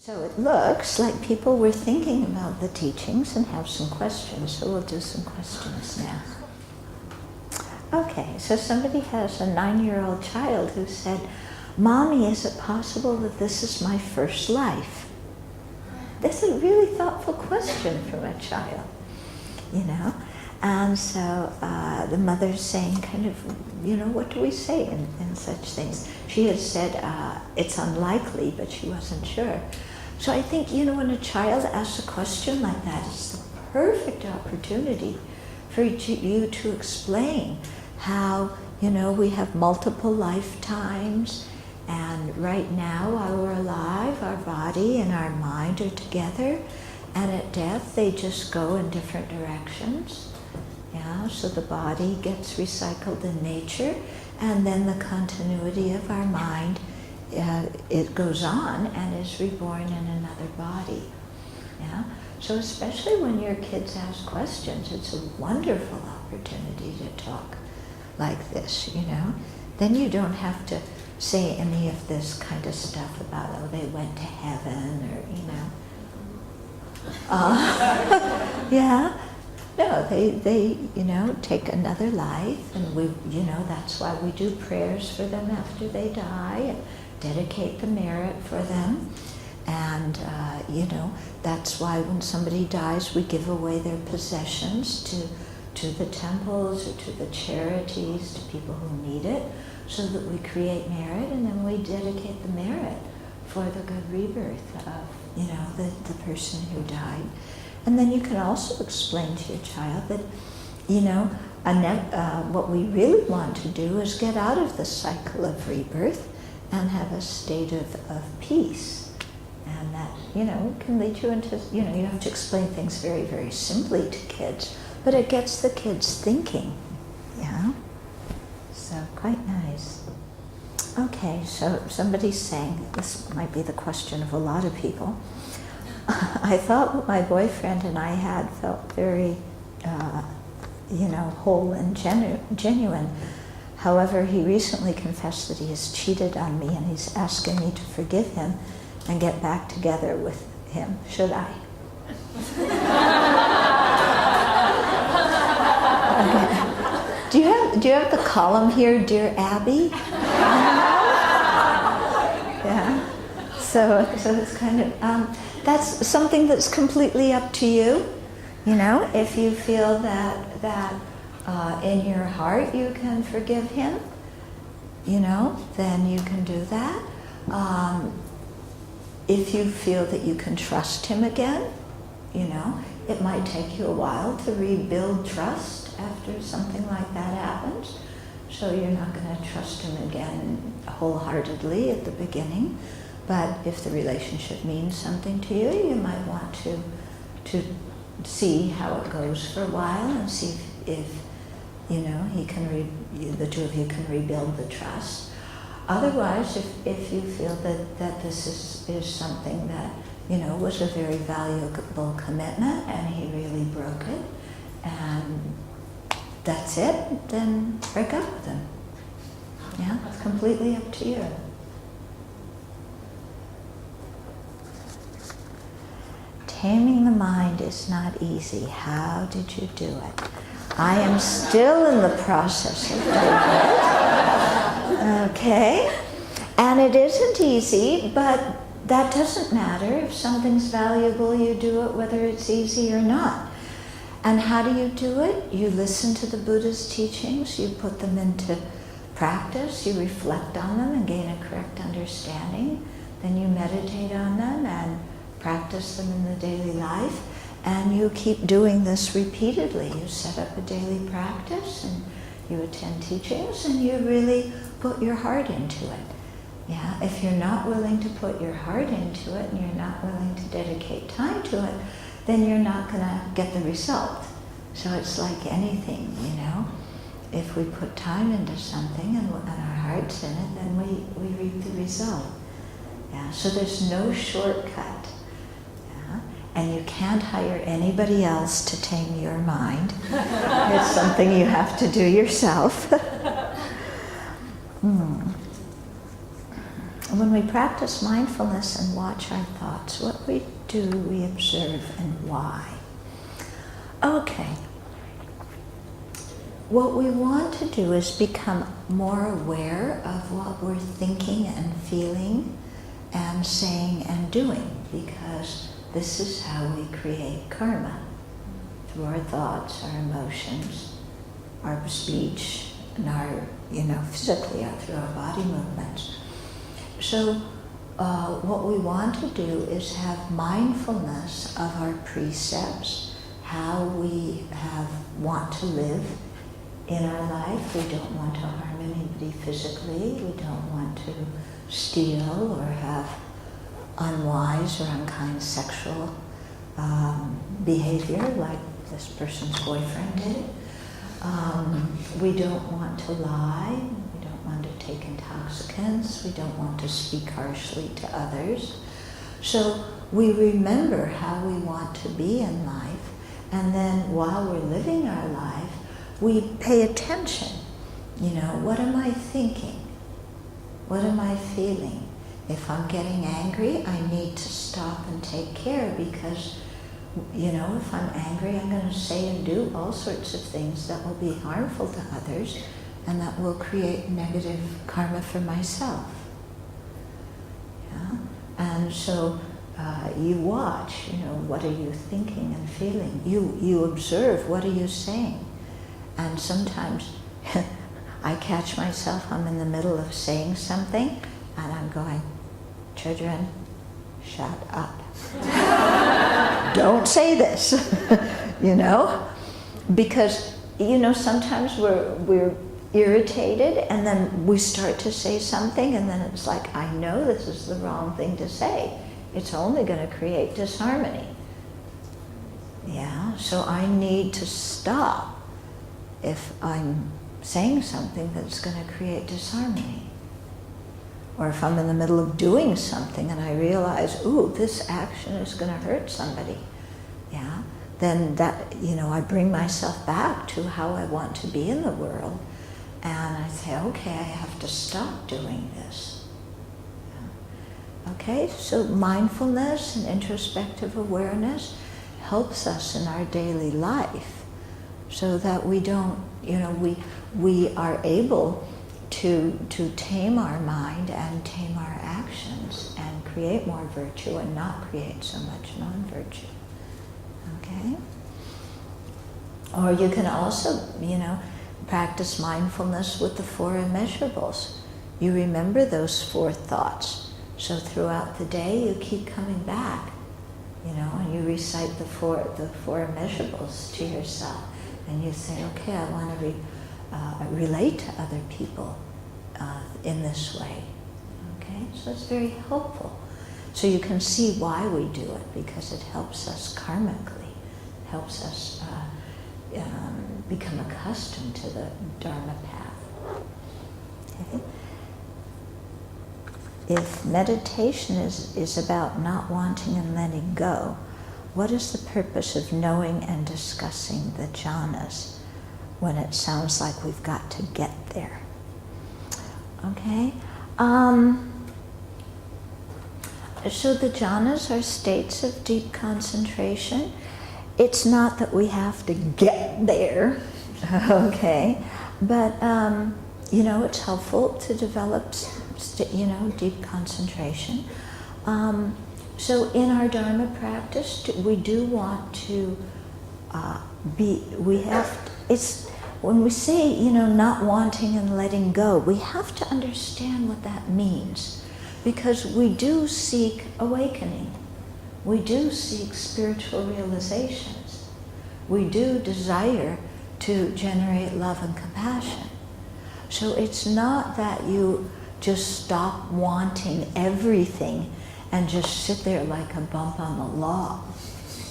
So it looks like people were thinking about the teachings and have some questions, so we'll do some questions now. Okay, so somebody has a 9-year-old child who said, "Mommy, is it possible that this is my first life?" That's a really thoughtful question from a child, you know? And so the mother's saying kind of, you know, what do we say in such things? She had said it's unlikely, but she wasn't sure. So I think, you know, when a child asks a question like that, it's the perfect opportunity for you to explain how, you know, we have multiple lifetimes, and right now while we're alive, our body and our mind are together, and at death they just go in different directions. Yeah, so the body gets recycled in nature, and then the continuity of our mind, it goes on and is reborn in another body. Yeah, so especially when your kids ask questions, it's a wonderful opportunity to talk like this, you know. Then you don't have to say any of this kind of stuff about, oh, they went to heaven, or, you know. Yeah. No, they, you know, take another life, and we, you know, that's why we do prayers for them after they die, and dedicate the merit for them. And, you know, that's why when somebody dies, we give away their possessions to the temples or to the charities, to people who need it, so that we create merit, and then we dedicate the merit for the good rebirth of, you know, the person who died. And then you can also explain to your child that, you know, what we really want to do is get out of the cycle of rebirth and have a state of peace. And that, you know, can lead you into, you know, you have to explain things very, very simply to kids, but it gets the kids thinking, yeah? So quite nice. Okay, so somebody's saying, this might be the question of a lot of people, I thought what my boyfriend and I had felt very, you know, whole and genuine. However, he recently confessed that he has cheated on me, and he's asking me to forgive him and get back together with him. Should I? Okay. Do you have the column here, Dear Abbey? Yeah. So it's kind of, that's something that's completely up to you. You know, if you feel that in your heart you can forgive him, you know, then you can do that. If you feel that you can trust him again, you know, it might take you a while to rebuild trust after something like that happens. So you're not going to trust him again wholeheartedly at the beginning. But if the relationship means something to you, you might want to see how it goes for a while and see if you know, the two of you can rebuild the trust. Otherwise, if you feel that this is something that, you know, was a very valuable commitment and he really broke it, and that's it, then break up with him. Yeah, it's completely up to you. Taming the mind is not easy. How did you do it? I am still in the process of doing it. Okay? And it isn't easy, but that doesn't matter. If something's valuable, you do it whether it's easy or not. And how do you do it? You listen to the Buddha's teachings, you put them into practice, you reflect on them and gain a correct understanding. Then you meditate on them and practice them in the daily life, and you keep doing this repeatedly. You set up a daily practice, and you attend teachings, and you really put your heart into it. Yeah, if you're not willing to put your heart into it, and you're not willing to dedicate time to it, then you're not going to get the result. So it's like anything, you know. If we put time into something and our heart's in it, then we reap the result. Yeah, so there's no shortcut. And you can't hire anybody else to tame your mind. It's something you have to do yourself. when we practice mindfulness and watch our thoughts, what we do, we observe and why. Okay. What we want to do is become more aware of what we're thinking and feeling and saying and doing, because this is how we create karma, through our thoughts, our emotions, our speech, and our, physically through our body movements. So what we want to do is have mindfulness of our precepts, how we want to live in our life. We don't want to harm anybody physically. We don't want to steal or have unwise or unkind sexual behavior like this person's boyfriend did. We don't want to lie. We don't want to take intoxicants. We don't want to speak harshly to others. So we remember how we want to be in life, and then while we're living our life, we pay attention. What am I thinking? What am I feeling? If I'm getting angry, I need to stop and take care, because, if I'm angry, I'm going to say and do all sorts of things that will be harmful to others and that will create negative karma for myself. Yeah? And so you watch, what are you thinking and feeling? You observe, what are you saying? And sometimes I catch myself, I'm in the middle of saying something, and I'm going, children, shut up. Don't say this, because, sometimes we're irritated, and then we start to say something, and then it's like, I know this is the wrong thing to say. It's only going to create disharmony. Yeah, so I need to stop if I'm saying something that's going to create disharmony. Or if I'm in the middle of doing something and I realize, ooh, this action is going to hurt somebody, yeah, then that, I bring myself back to how I want to be in the world, and I say, okay, I have to stop doing this. Yeah. Okay, so mindfulness and introspective awareness helps us in our daily life, so that we don't, we are able to tame our mind and tame our actions and create more virtue and not create so much non-virtue. Okay? Or you can also, practice mindfulness with the 4 immeasurables. You remember those 4 thoughts. So throughout the day you keep coming back, and you recite the four immeasurables to yourself. And you say, okay, I want to relate to other people in this way. Okay, so it's very helpful. So you can see why we do it, because it helps us karmically, helps us become accustomed to the Dharma path. Okay? If meditation is about not wanting and letting go, what is the purpose of knowing and discussing the jhanas when it sounds like we've got to get there? Okay? So the jhanas are states of deep concentration. It's not that we have to get there, okay? But, it's helpful to develop, deep concentration. So in our Dharma practice, we do want to when we say, not wanting and letting go, we have to understand what that means, because we do seek awakening. We do seek spiritual realizations. We do desire to generate love and compassion. So it's not that you just stop wanting everything and just sit there like a bump on the log.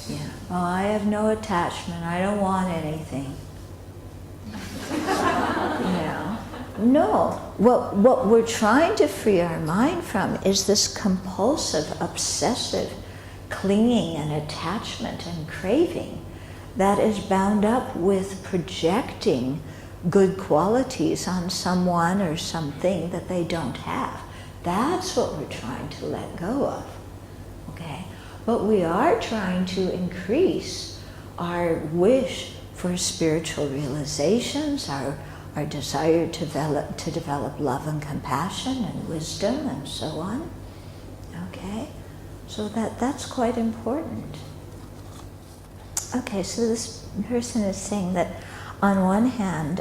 Yeah. Well, I have no attachment. I don't want anything. No. What we're trying to free our mind from is this compulsive, obsessive clinging and attachment and craving that is bound up with projecting good qualities on someone or something that they don't have. That's what we're trying to let go of, okay? But we are trying to increase our wish for spiritual realizations, our desire to develop love and compassion and wisdom and so on, okay? So that's quite important. Okay, so this person is saying that on one hand,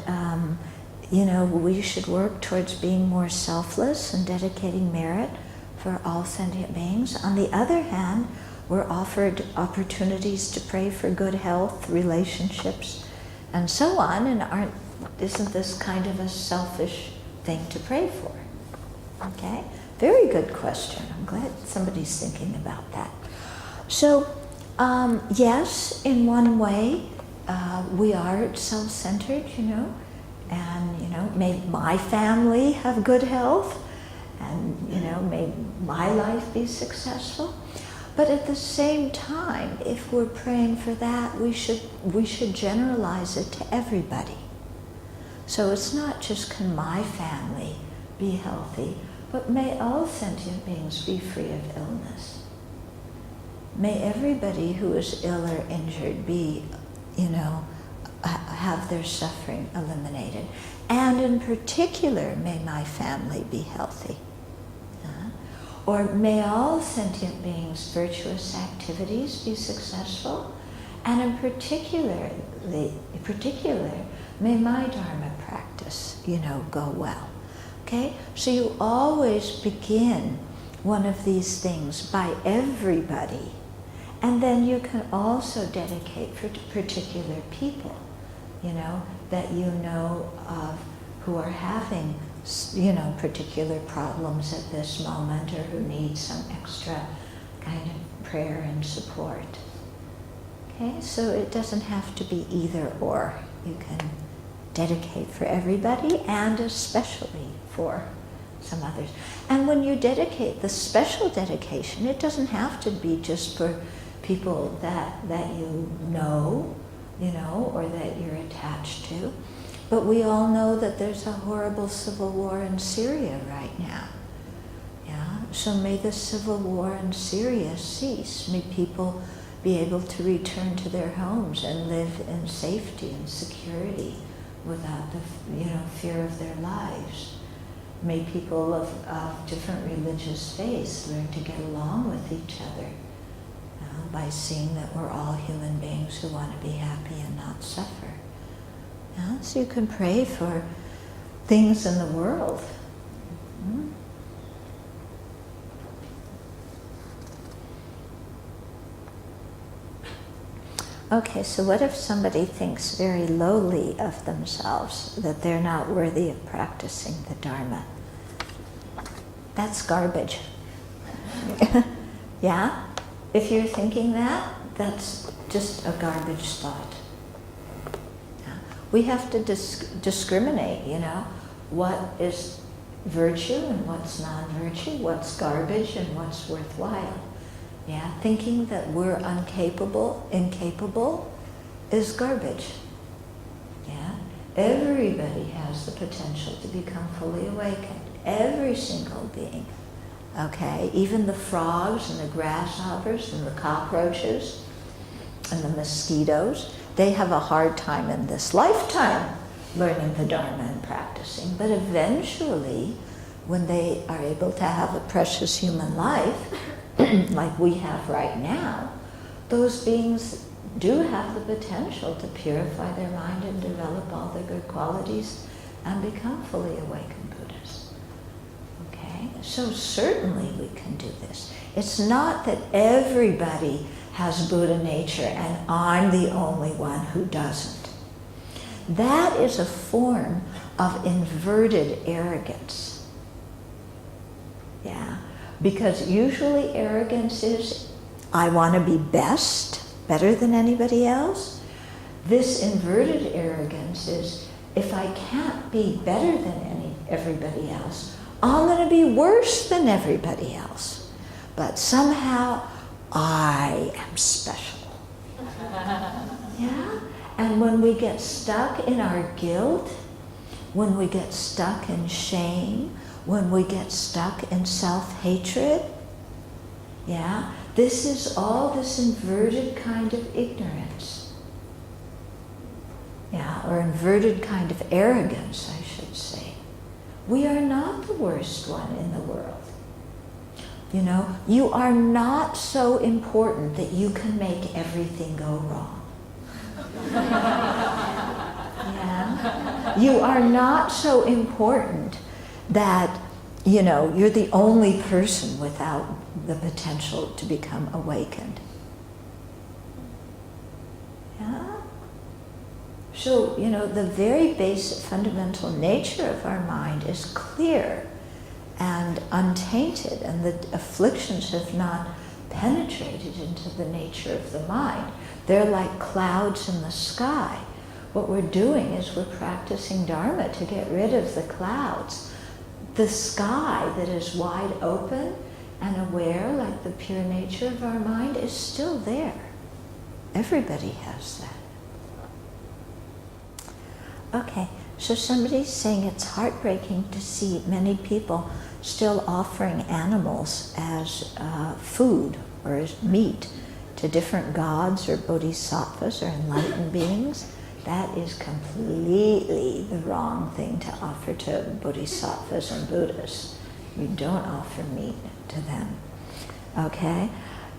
we should work towards being more selfless and dedicating merit for all sentient beings. On the other hand, we're offered opportunities to pray for good health, relationships, and so on, and isn't this kind of a selfish thing to pray for? Okay, very good question. I'm glad somebody's thinking about that. So, yes, in one way, we are self-centered, and, may my family have good health, and, may my life be successful. But at the same time, if we're praying for that, we should generalize it to everybody. So it's not just can my family be healthy, but may all sentient beings be free of illness. May everybody who is ill or injured be, have their suffering eliminated. And in particular, may my family be healthy. Or may all sentient beings' virtuous activities be successful. And in particular, may my Dharma practice, go well. Okay? So you always begin one of these things by everybody. And then you can also dedicate for particular people, that of who are having, particular problems at this moment or who need some extra kind of prayer and support. Okay, so it doesn't have to be either or. You can dedicate for everybody and especially for some others. And when you dedicate, the special dedication, it doesn't have to be just for people that you know, or that you're attached to. But we all know that there's a horrible civil war in Syria right now. Yeah? So may the civil war in Syria cease. May people be able to return to their homes and live in safety and security without the fear of their lives. May people of different religious faiths learn to get along with each other by seeing that we're all human beings who want to be happy and not suffer. Yeah? So you can pray for things in the world. Mm-hmm. Okay, so what if somebody thinks very lowly of themselves, that they're not worthy of practicing the Dharma? That's garbage. Yeah? If you're thinking that, that's just a garbage thought. Yeah? We have to discriminate, what is virtue and what's non-virtue, what's garbage and what's worthwhile. Yeah, thinking that we're incapable is garbage. Yeah, everybody has the potential to become fully awakened. Every single being. Okay, even the frogs and the grasshoppers and the cockroaches and the mosquitoes, they have a hard time in this lifetime learning the Dharma and practicing. But eventually, when they are able to have a precious human life, like we have right now, those beings do have the potential to purify their mind and develop all the good qualities and become fully awakened Buddhas. Okay? So certainly we can do this. It's not that everybody has Buddha nature and I'm the only one who doesn't. That is a form of inverted arrogance. Yeah? Because usually arrogance is, I want to be better than anybody else. This inverted arrogance is, if I can't be better than everybody else, I'm going to be worse than everybody else. But somehow, I am special. Yeah? And when we get stuck in our guilt, when we get stuck in shame, when we get stuck in self-hatred. Yeah, this is all this inverted kind of ignorance. Yeah, or inverted kind of arrogance, I should say. We are not the worst one in the world. You know, you are not so important that you can make everything go wrong. Yeah. You are not so important that, you know, you're the only person without the potential to become awakened. Yeah? So, you know, the very basic fundamental nature of our mind is clear and untainted, and the afflictions have not penetrated into the nature of the mind. They're like clouds in the sky. What we're doing is we're practicing Dharma to get rid of the clouds. The sky that is wide open and aware, like the pure nature of our mind, is still there. Everybody has that. Okay, so somebody's saying it's heartbreaking to see many people still offering animals as food or as meat to different gods or bodhisattvas or enlightened beings. That is completely the wrong thing to offer to bodhisattvas and Buddhas. You don't offer meat to them. Okay?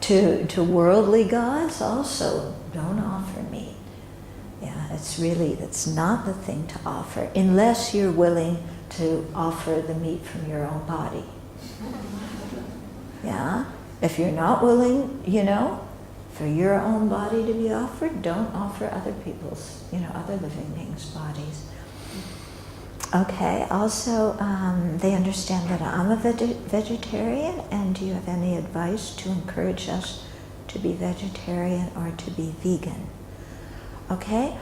To worldly gods also don't offer meat. Yeah, it's not the thing to offer unless you're willing to offer the meat from your own body. Yeah? If you're not willing, you know, for your own body to be offered, don't offer other people's, you know, other living beings' bodies. Okay, also, they understand that I'm a vegetarian, and do you have any advice to encourage us to be vegetarian or to be vegan? Okay,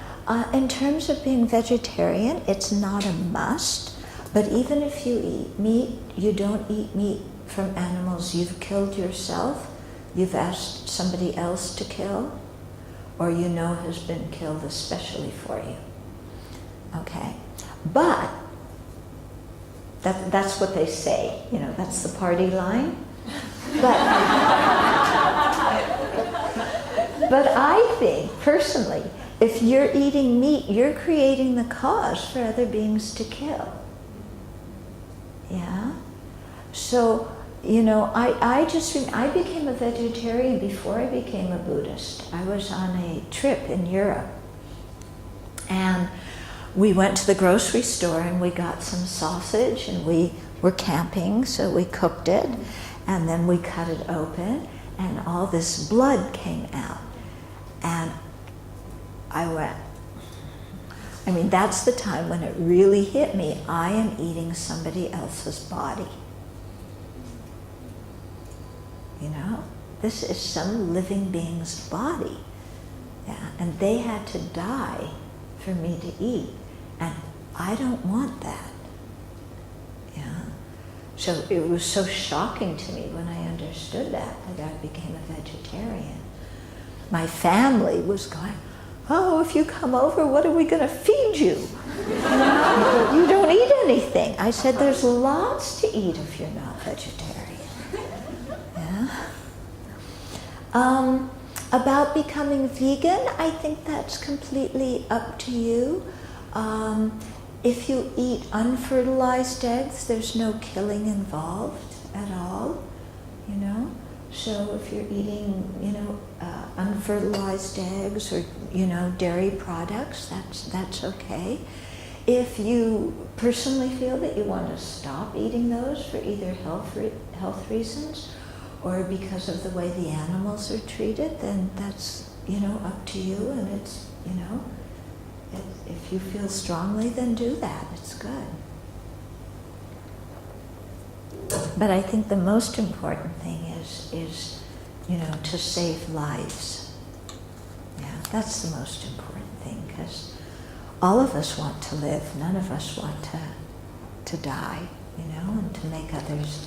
in terms of being vegetarian, it's not a must, but even if you eat meat, you don't eat meat from animals you've killed yourself, you've asked somebody else to kill, or you know has been killed especially for you. Okay, but that's what they say, you know, that's the party line. But I think, personally, if you're eating meat, you're creating the cause for other beings to kill. Yeah? So, you know, I became a vegetarian before I became a Buddhist. I was on a trip in Europe, and we went to the grocery store and we got some sausage, and we were camping, so we cooked it, and then we cut it open, and all this blood came out. And I went, I mean, that's the time when it really hit me. I am eating somebody else's body. You know, this is some living being's body. Yeah, and they had to die for me to eat. And I don't want that. Yeah. So it was so shocking to me when I understood that I became a vegetarian. My family was going, oh, if you come over, what are we going to feed you? You don't eat anything. I said, there's lots to eat if you're not vegetarian. Yeah. About becoming vegan, I think that's completely up to you. If you eat unfertilized eggs, there's no killing involved at all, you know. So if you're eating, you know, unfertilized eggs or, you know, dairy products, that's okay. If you personally feel that you want to stop eating those for either health reasons or because of the way the animals are treated, then that's, you know, up to you, and it's, you know, if you feel strongly, then do that. It's good. But I think the most important thing is, you know, to save lives. Yeah, that's the most important thing, because all of us want to live. None of us want to die, you know, and to make others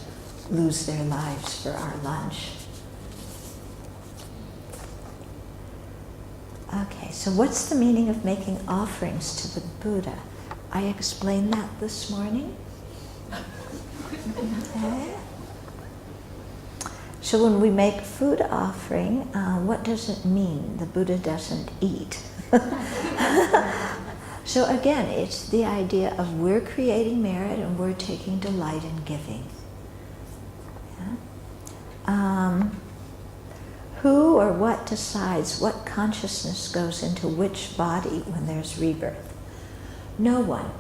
lose their lives for our lunch. Okay, so what's the meaning of making offerings to the Buddha? I explained that this morning. So when we make food offering, what does it mean? The Buddha doesn't eat. So again, it's the idea of we're creating merit and we're taking delight in giving. Yeah? Who or what decides what consciousness goes into which body when there's rebirth? No one.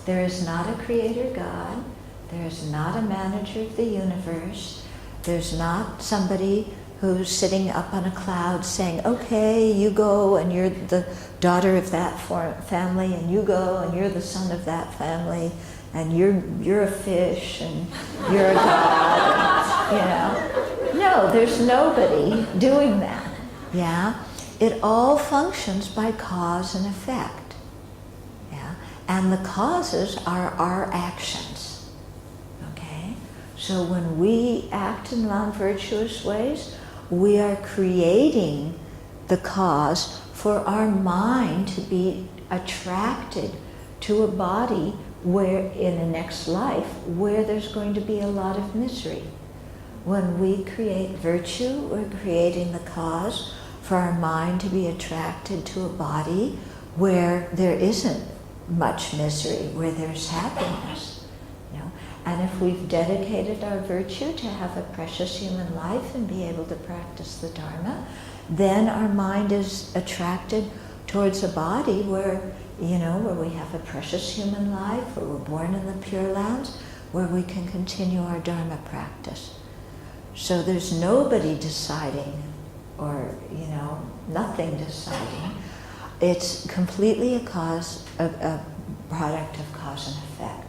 There is not a creator God. There is not a manager of the universe. There's not somebody who's sitting up on a cloud saying, okay, you go and you're the daughter of that family, and you go and you're the son of that family, and you're a fish and you're a god, and, No, there's nobody doing that, yeah? It all functions by cause and effect, yeah? And the causes are our actions, okay? So when we act in non-virtuous ways, we are creating the cause for our mind to be attracted to a body where, in the next life, where there's going to be a lot of misery. When we create virtue, we're creating the cause for our mind to be attracted to a body where there isn't much misery, where there's happiness. And if we've dedicated our virtue to have a precious human life and be able to practice the Dharma, then our mind is attracted towards a body where, where we have a precious human life, where we're born in the Pure Lands, where we can continue our Dharma practice. So there's nobody deciding, or, nothing deciding. It's completely a product of cause and effect.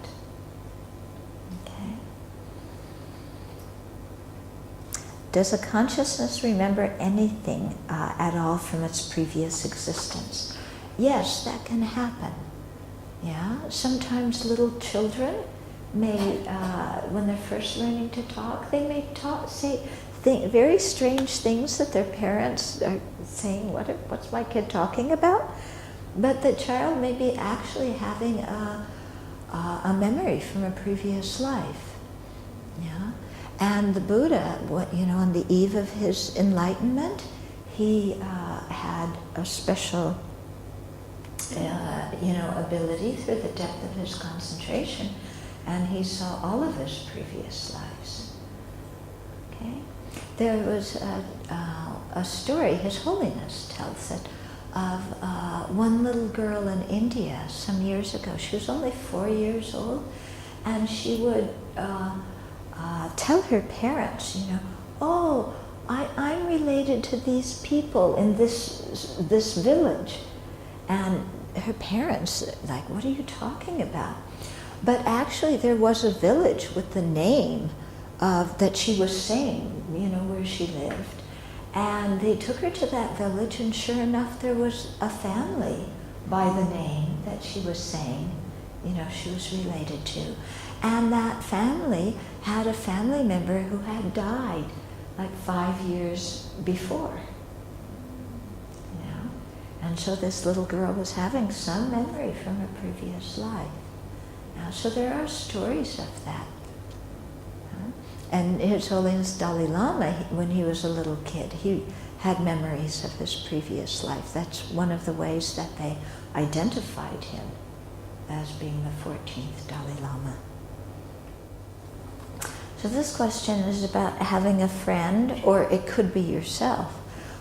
Does a consciousness remember anything at all from its previous existence? Yes, that can happen. Yeah, sometimes little children may, when they're first learning to talk, they may say very strange things that their parents are saying, what's my kid talking about? But the child may be actually having a memory from a previous life. Yeah. And the Buddha, on the eve of his enlightenment, he had a special, ability through the depth of his concentration, and he saw all of his previous lives. Okay, there was a story His Holiness tells it of one little girl in India some years ago. She was only 4 years old, and she would. Tell her parents, oh, I'm related to these people in this village. And her parents, like, what are you talking about? But actually there was a village with the name that she was saying, where she lived. And they took her to that village, and sure enough, there was a family by the name that she was saying, she was related to. And that family had a family member who had died like 5 years before. And so this little girl was having some memory from her previous life. So there are stories of that. And His Holiness Dalai Lama, when he was a little kid, he had memories of his previous life. That's one of the ways that they identified him as being the 14th Dalai Lama. So this question is about having a friend, or it could be yourself,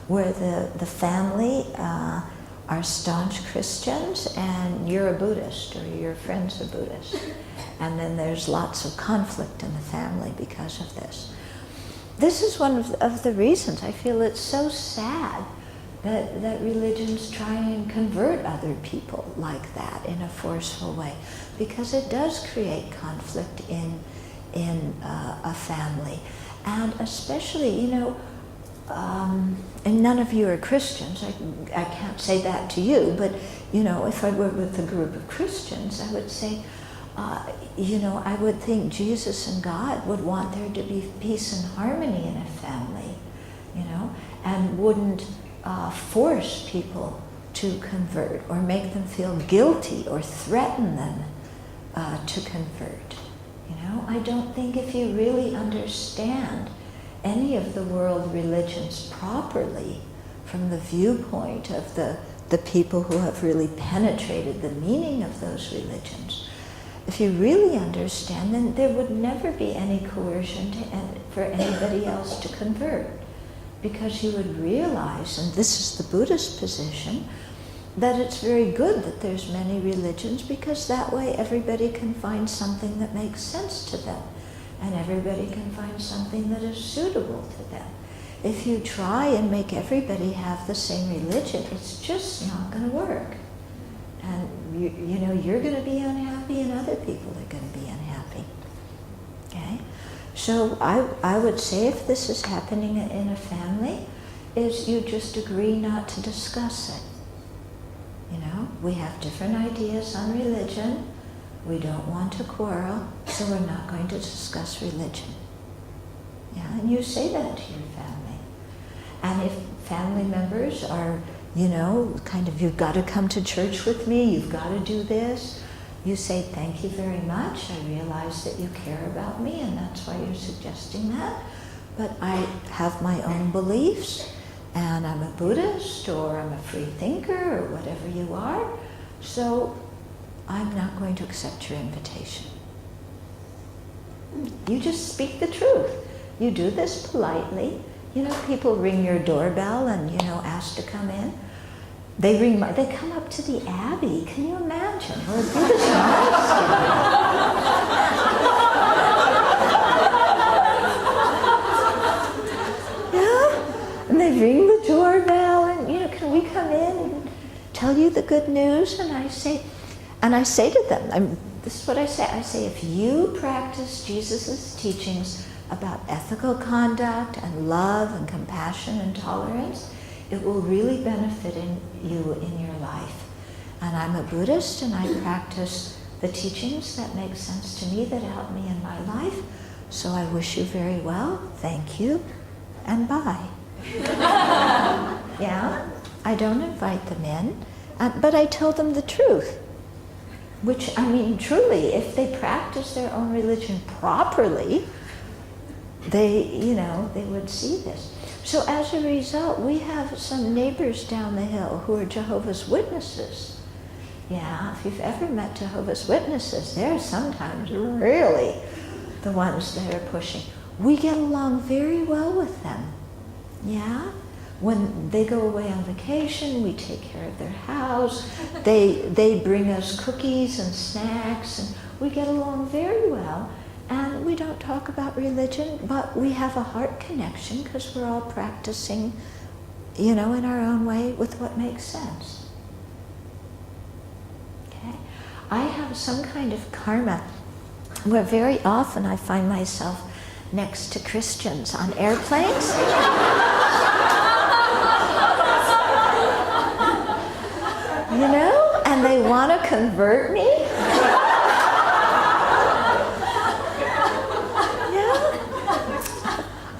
where the family are staunch Christians and you're a Buddhist, or your friend's a Buddhist. And then there's lots of conflict in the family because of this. This is one of the reasons I feel it's so sad that religions try and convert other people like that in a forceful way, because it does create conflict in a family. And especially, and none of you are Christians, I can't say that to you, but if I were with a group of Christians, I would say, I would think Jesus and God would want there to be peace and harmony in a family, and wouldn't force people to convert or make them feel guilty or threaten them to convert. You know, I don't think if you really understand any of the world religions properly from the viewpoint of the people who have really penetrated the meaning of those religions, if you really understand, then there would never be any coercion for anybody else to convert. Because you would realize, and this is the Buddhist position, that it's very good that there's many religions, because that way everybody can find something that makes sense to them, and everybody can find something that is suitable to them. If you try and make everybody have the same religion, it's just not going to work. And you know, you're going to be unhappy and other people are going to be unhappy. Okay? So I would say if this is happening in a family, is you just agree not to discuss it. You know, we have different ideas on religion. We don't want to quarrel, so we're not going to discuss religion. Yeah, and you say that to your family. And if family members are, you know, kind of, you've got to come to church with me, you've got to do this, you say, thank you very much, I realize that you care about me and that's why you're suggesting that, but I have my own beliefs, and I'm a Buddhist, or I'm a free thinker, or whatever you are, so I'm not going to accept your invitation. You just speak the truth. You do this politely. You know, people ring your doorbell and, you know, ask to come in. They come up to the Abbey. Can you imagine? Or a Buddhist monastery. Yeah? And they ring the doorbell and, you know, can we come in and tell you the good news? And I say to them, this is what I say. I say, if you practice Jesus' teachings about ethical conduct and love and compassion and tolerance, it will really benefit you in your life. And I'm a Buddhist and I practice the teachings that make sense to me, that help me in my life. So I wish you very well, thank you, and bye. Yeah, I don't invite them in, but I tell them the truth. Which, I mean, truly, if they practice their own religion properly, they would see this. So as a result, we have some neighbors down the hill who are Jehovah's Witnesses. Yeah, if you've ever met Jehovah's Witnesses, they're sometimes really the ones that are pushing. We get along very well with them. Yeah? When they go away on vacation, we take care of their house. They bring us cookies and snacks, and we get along very well. And we don't talk about religion, but we have a heart connection because we're all practicing, you know, in our own way with what makes sense. Okay? I have some kind of karma where very often I find myself next to Christians on airplanes. You know, and they want to convert me.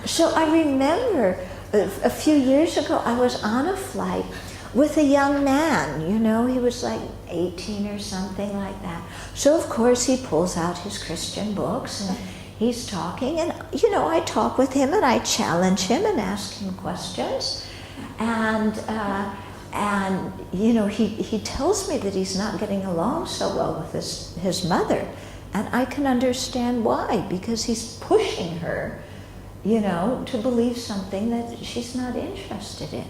So I remember a few years ago, I was on a flight with a young man, you know, he was like 18 or something like that. So of course he pulls out his Christian books and he's talking, and you know, I talk with him and I challenge him and ask him questions. And you know, he tells me that he's not getting along so well with his mother. And I can understand why, because he's pushing her, you know, to believe something that she's not interested in.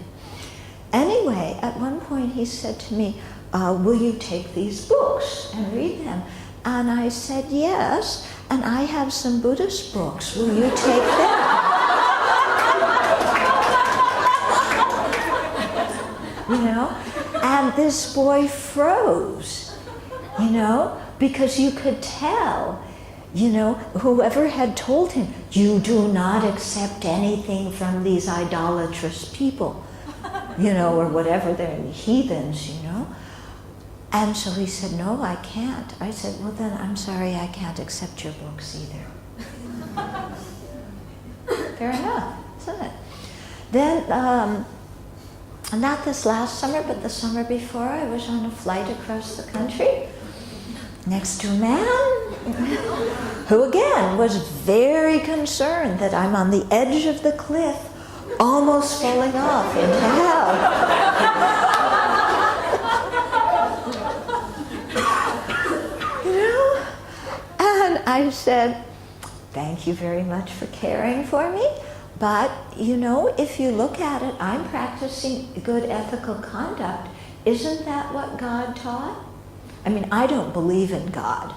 Anyway, at one point he said to me, will you take these books and read them? And I said, yes, and I have some Buddhist books. Will you take them? You know? And this boy froze, you know, because you could tell, you know, whoever had told him, you do not accept anything from these idolatrous people, you know, or whatever, they're heathens, you know. And so he said, no, I can't. I said, well then, I'm sorry, I can't accept your books either. Fair enough, isn't it? Then, not this last summer, but the summer before, I was on a flight across the country next to a man who again was very concerned that I'm on the edge of the cliff, almost falling off into hell. You know? And I said, thank you very much for caring for me. But, you know, if you look at it, I'm practicing good ethical conduct. Isn't that what God taught? I mean, I don't believe in God,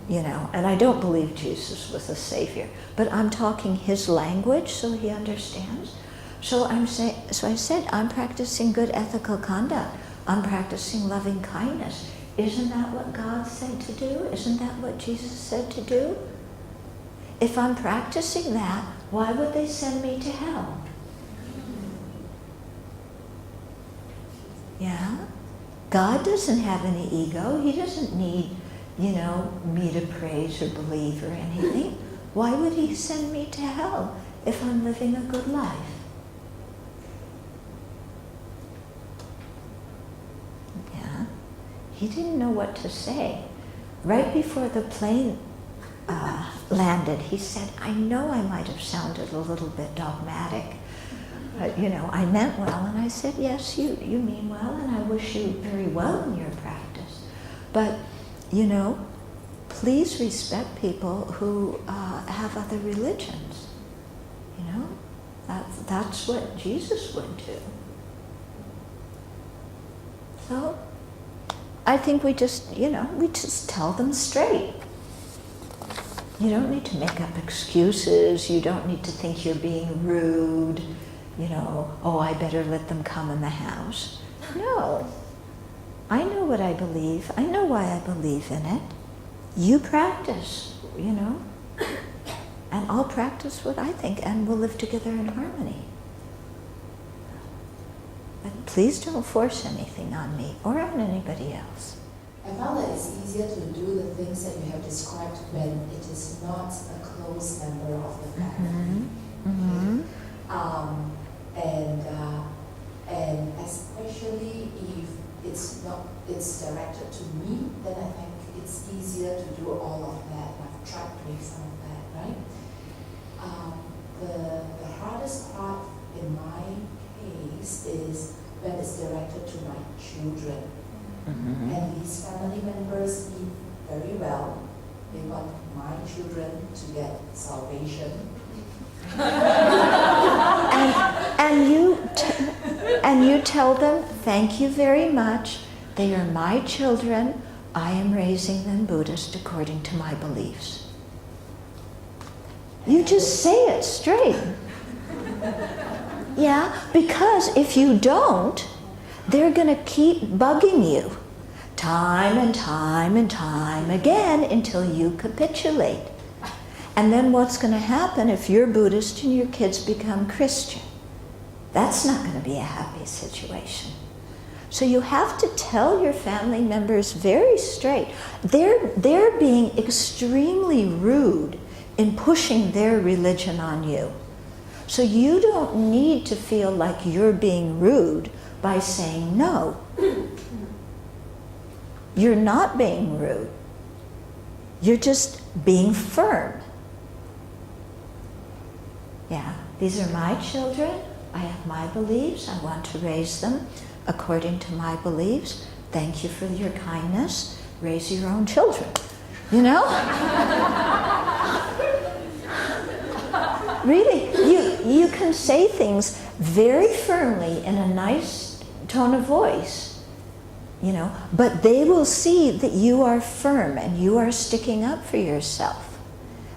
you know, and I don't believe Jesus was a savior. But I'm talking his language so he understands. So I said, I'm practicing good ethical conduct. I'm practicing loving kindness. Isn't that what God said to do? Isn't that what Jesus said to do? If I'm practicing that, why would they send me to hell? Yeah? God doesn't have any ego. He doesn't need, you know, me to praise or believe or anything. Why would he send me to hell if I'm living a good life? Yeah? He didn't know what to say. Right before the plane landed, he said, I know I might have sounded a little bit dogmatic, but, you know, I meant well. And I said, yes, you mean well, and I wish you very well in your practice. But, you know, please respect people who have other religions. You know, that's what Jesus would do. So I think we just, you know, we just tell them straight. You don't need to make up excuses. You don't need to think you're being rude. You know, oh, I better let them come in the house. No. I know what I believe. I know why I believe in it. You practice, you know. And I'll practice what I think, and we'll live together in harmony. But please don't force anything on me or on anybody else. I found that it's easier to do the things that you have described when it is not a close member of the family. Mm-hmm. And especially if it's directed to me, then I think it's easier to do all of that. I've tried doing some of that, right? The hardest part in my case is when it's directed to my children. Mm-hmm. And these family members mean very well. They want my children to get salvation. and you tell them, thank you very much. They are my children. I am raising them Buddhist according to my beliefs. You just say it straight. Yeah, because if you don't, they're going to keep bugging you time and time and time again until you capitulate. And then what's going to happen if you're Buddhist and your kids become Christian? That's not going to be a happy situation. So you have to tell your family members very straight. They're being extremely rude in pushing their religion on you. So you don't need to feel like you're being rude by saying no. You're not being rude. You're just being firm. Yeah, these are my children. I have my beliefs. I want to raise them according to my beliefs. Thank you for your kindness. Raise your own children. You know? Really, you can say things very firmly in a nice tone of voice, you know, but they will see that you are firm and you are sticking up for yourself.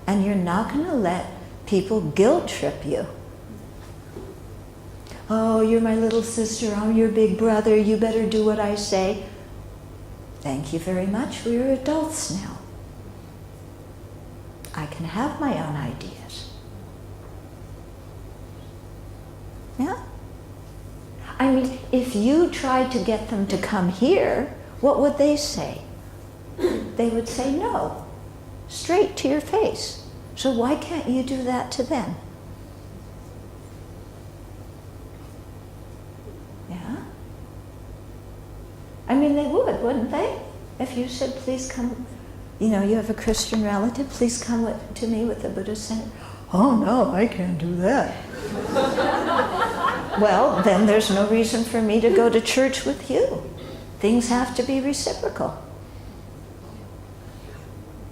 And you're not going to let people guilt trip you. Oh, you're my little sister, I'm your big brother, you better do what I say. Thank you very much, we're adults now. I can have my own ideas. Yeah? I mean, if you tried to get them to come here, what would they say? They would say no, straight to your face. So why can't you do that to them? Yeah? I mean, they would, wouldn't they? If you said, please come you have a Christian relative, please come to me with the Buddhist saying, oh no, I can't do that. Well, then there's no reason for me to go to church with you. Things have to be reciprocal.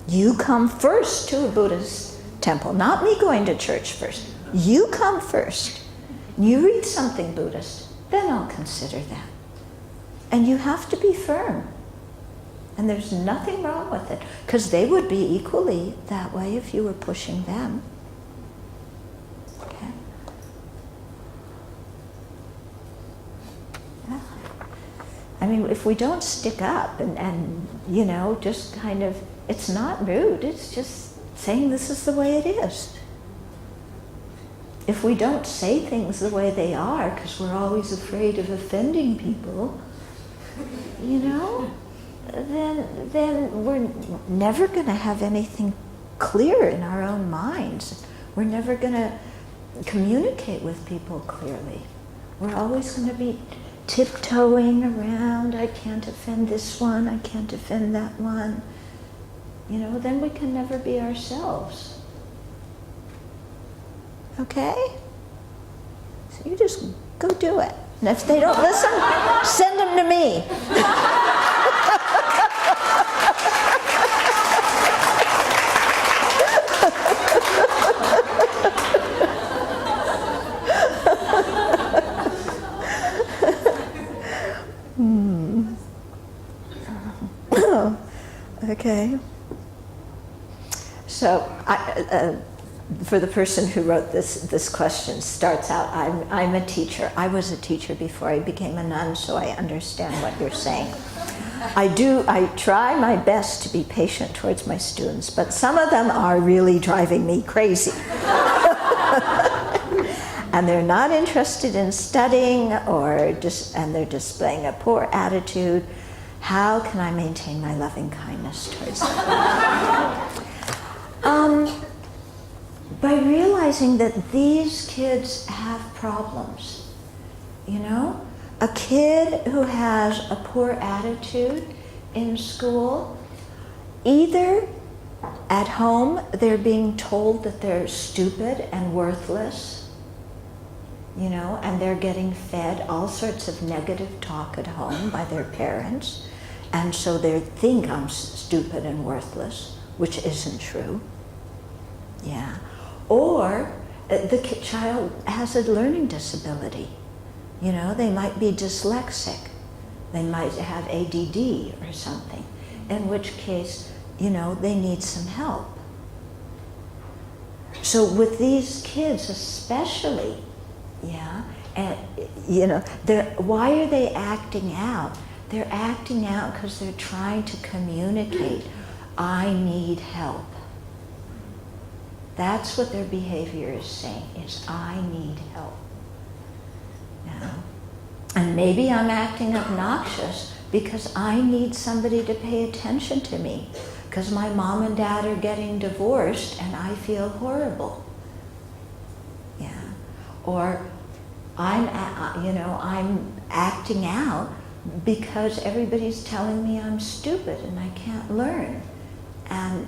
You come first to a Buddhist temple, not me going to church first. You come first. You read something Buddhist, then I'll consider that. And you have to be firm. And there's nothing wrong with it, because they would be equally that way if you were pushing them. Okay? Yeah. I mean, if we don't stick up and just kind of, it's not rude, it's just saying this is the way it is. If we don't say things the way they are, because we're always afraid of offending people, then we're never going to have anything clear in our own minds. We're never going to communicate with people clearly. We're always going to be tiptoeing around. I can't offend this one, I can't offend that one. Then we can never be ourselves. Okay? So you just go do it. And if they don't listen, send them to me. Okay. So, for the person who wrote this question, starts out, I'm a teacher. I was a teacher before I became a nun, so I understand what you're saying. I try my best to be patient towards my students, but some of them are really driving me crazy. And they're not interested in studying, and they're displaying a poor attitude. How can I maintain my loving kindness towards them? By realizing that these kids have problems. A kid who has a poor attitude in school, either at home they're being told that they're stupid and worthless, and they're getting fed all sorts of negative talk at home by their parents, and so they think I'm stupid and worthless, which isn't true. Yeah. Or the child has a learning disability. They might be dyslexic. They might have ADD or something, in which case, they need some help. So with these kids especially, and why are they acting out? They're acting out because they're trying to communicate, I need help. That's what their behavior is saying, is I need help. And maybe I'm acting obnoxious because I need somebody to pay attention to me, because my mom and dad are getting divorced and I feel horrible. Or I'm acting out because everybody's telling me I'm stupid and I can't learn. And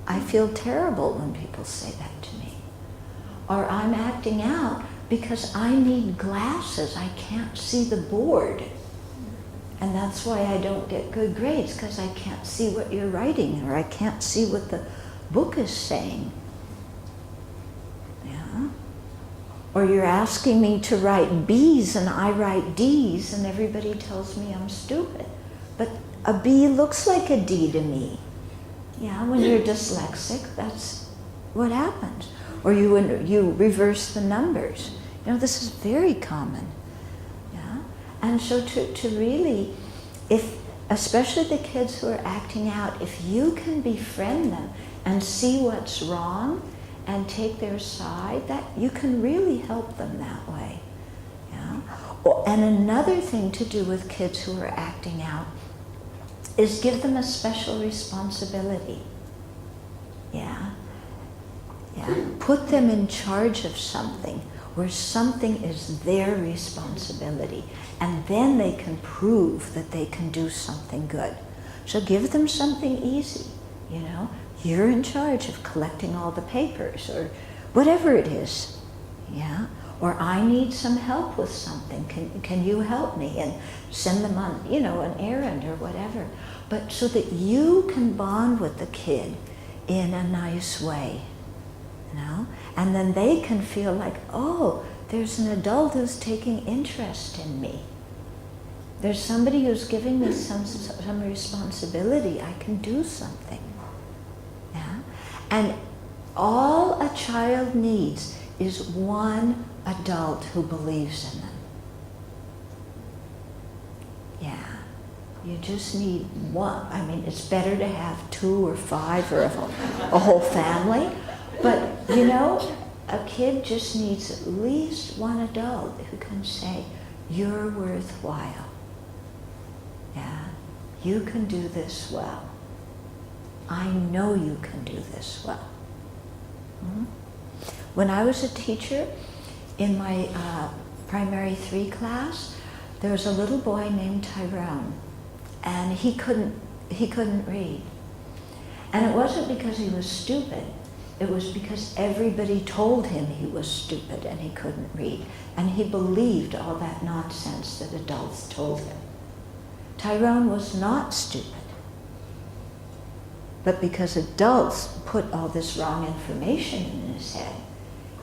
I feel terrible when people say that to me. Or I'm acting out because I need glasses. I can't see the board. And that's why I don't get good grades, because I can't see what you're writing, or I can't see what the book is saying. Or you're asking me to write B's and I write D's and everybody tells me I'm stupid. But a B looks like a D to me. When you're dyslexic, that's what happens. Or you reverse the numbers. This is very common. And so to really, especially the kids who are acting out, if you can befriend them and see what's wrong and take their side, that you can really help them that way. And another thing to do with kids who are acting out is give them a special responsibility. Put them in charge of something where something is their responsibility, and then they can prove that they can do something good. So give them something easy. you know, you're in charge of collecting all the papers or whatever it is, yeah? Or I need some help with something, can you help me? And send them on, you know, an errand or whatever. But so that you can bond with the kid in a nice way, you know? And then they can feel like, oh, there's an adult who's taking interest in me. There's somebody who's giving me some responsibility. I can do something. Yeah? And all a child needs is one adult who believes in them. Yeah. You just need one. I mean, it's better to have 2 or 5 or a whole family. But, you know, a kid just needs at least one adult who can say, you're worthwhile. Yeah, you can do this well. I know you can do this well. Mm-hmm. When I was a teacher in my primary 3 class, there was a little boy named Tyrone, and he couldn't read. And it wasn't because he was stupid. It was because everybody told him he was stupid and he couldn't read. And he believed all that nonsense that adults told him. Tyrone was not stupid. But because adults put all this wrong information in his head,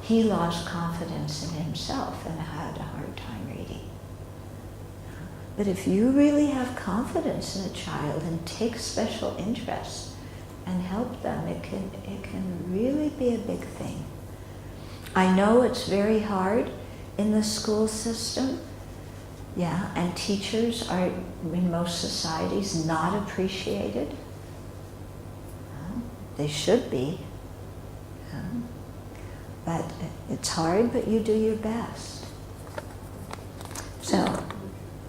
he lost confidence in himself and had a hard time reading. But if you really have confidence in a child and take special interest and help them, it can really be a big thing. I know it's very hard in the school system, yeah, and teachers are, in most societies, not appreciated. They should be. But it's hard, but you do your best. So,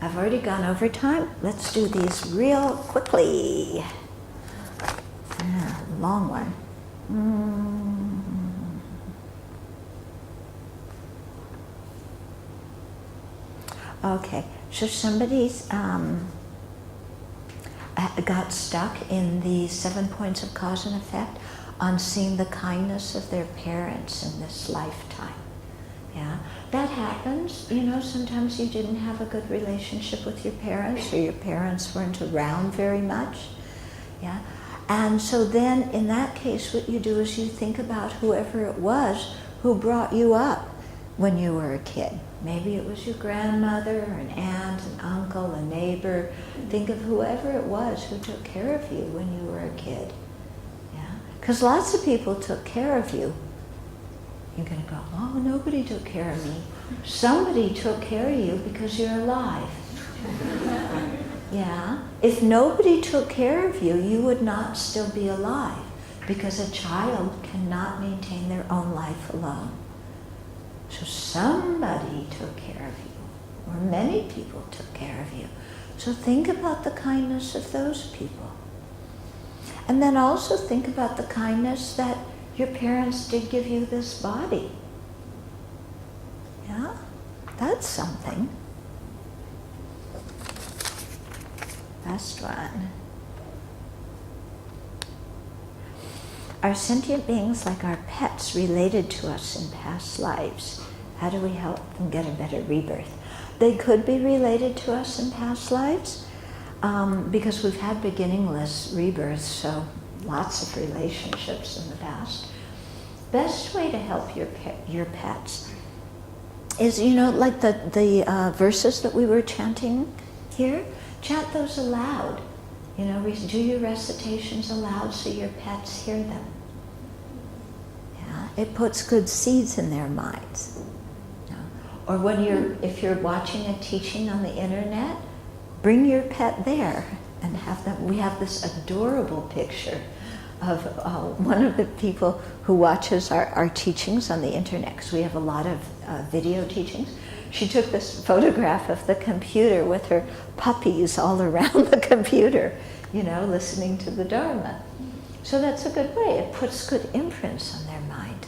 I've already gone over time. Let's do these real quickly. Long one. Okay, so somebody's got stuck in the 7 points of cause and effect on seeing the kindness of their parents in this lifetime. Yeah, that happens. You know, sometimes you didn't have a good relationship with your parents, or your parents weren't around very much. Yeah, and so then in that case, what you do is you think about whoever it was who brought you up when you were a kid. Maybe it was your grandmother, or an aunt, an uncle, a neighbor. Think of whoever it was who took care of you when you were a kid. Yeah, because lots of people took care of you. You're going to go, oh, nobody took care of me. Somebody took care of you because you're alive. Yeah, if nobody took care of you, you would not still be alive, because a child cannot maintain their own life alone. So somebody took care of you, or many people took care of you. So think about the kindness of those people. And then also think about the kindness that your parents did give you this body. Yeah, that's something. Last one. Are sentient beings like our pets related to us in past lives? How do we help them get a better rebirth? They could be related to us in past lives because we've had beginningless rebirths, so lots of relationships in the past. Best way to help your pets is, you know, like the verses that we were chanting here, chant those aloud. You know, do your recitations aloud so your pets hear them. Yeah, it puts good seeds in their minds. Yeah. Or if you're watching a teaching on the internet, bring your pet there and have them. We have this adorable picture of one of the people who watches our teachings on the internet, because we have a lot of video teachings. She took this photograph of the computer with her puppies all around the computer, you know, listening to the Dharma. So that's a good way. It puts good imprints on their mind.